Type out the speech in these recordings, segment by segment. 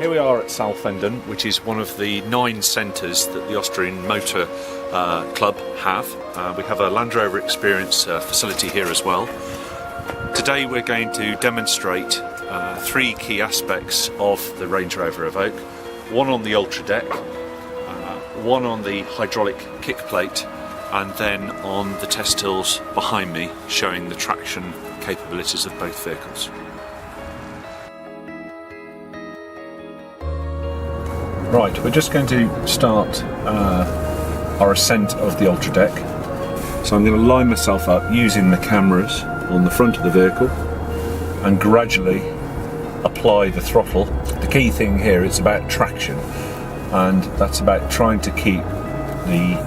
Here we are at Saalfenden, which is one of the 9 centres that the Austrian Motor Club have. We have a Land Rover Experience facility here as well. Today we're going to demonstrate 3 key aspects of the Range Rover Evoque. One on the Ultra deck, one on the hydraulic kick plate, and then on the test hills behind me, showing the traction capabilities of both vehicles. Right, we're just going to start our ascent of the Ultra deck. So I'm going to line myself up using the cameras on the front of the vehicle and gradually apply the throttle. The key thing here is about traction, and that's about trying to keep the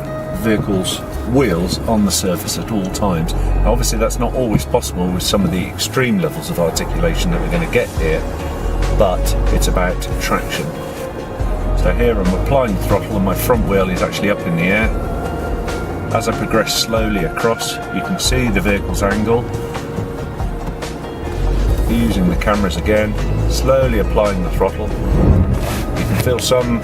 vehicle's wheels on the surface at all times. Now, obviously that's not always possible with some of the extreme levels of articulation that we're going to get here, but it's about traction. So here I'm applying the throttle and my front wheel is actually up in the air. As I progress slowly across, you can see the vehicle's angle. Using the cameras again, slowly applying the throttle. You can feel some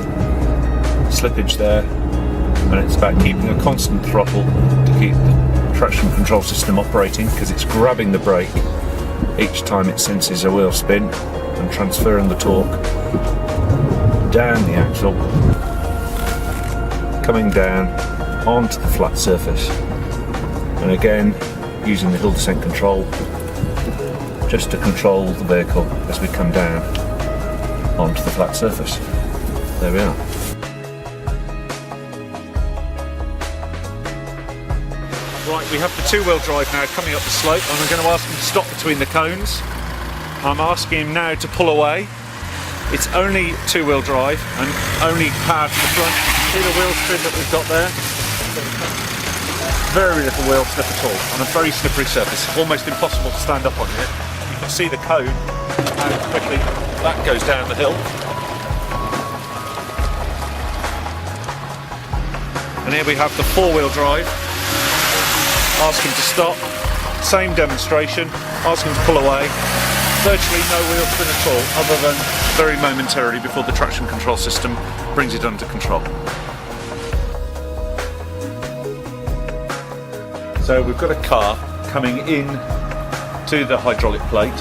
slippage there, and it's about keeping a constant throttle to keep the traction control system operating, because it's grabbing the brake each time it senses a wheel spin and transferring the torque down the axle, coming down onto the flat surface, and again using the hill descent control just to control the vehicle as we come down onto the flat surface. There we are. Right, we have the 2-wheel drive now coming up the slope, and I'm going to ask him to stop between the cones. I'm asking him now to pull away. It's only 2-wheel drive and only powered from the front. See the wheel spin that we've got there? Very little wheel slip at all on a very slippery surface. Almost impossible to stand up on it. You can see the cone, how quickly that goes down the hill. And here we have the 4-wheel drive. Ask him to stop. Same demonstration. Ask him to pull away. Virtually no wheel spin at all, other than very momentarily before the traction control system brings it under control. So we've got a car coming in to the hydraulic plate.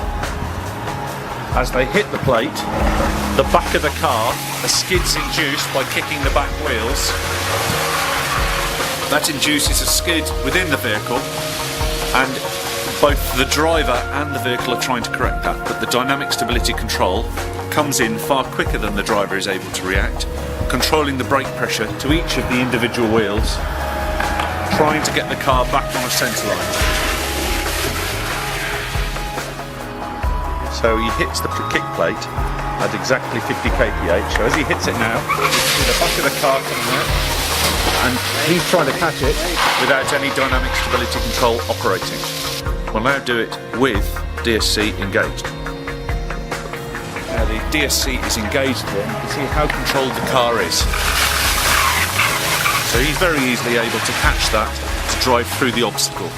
As they hit the plate, the back of the car, a skid's induced by kicking the back wheels. That induces a skid within the vehicle, and both the driver and the vehicle are trying to correct that, but the dynamic stability control comes in far quicker than the driver is able to react, controlling the brake pressure to each of the individual wheels, trying to get the car back on a centre line. So he hits the kick plate at exactly 50 kph, so as he hits it now, you see the back of the car coming out, and he's trying to catch it without any dynamic stability control operating. We'll now do it with DSC engaged. Now the DSC is engaged here, and you can see how controlled the car is. So he's very easily able to catch that to drive through the obstacle.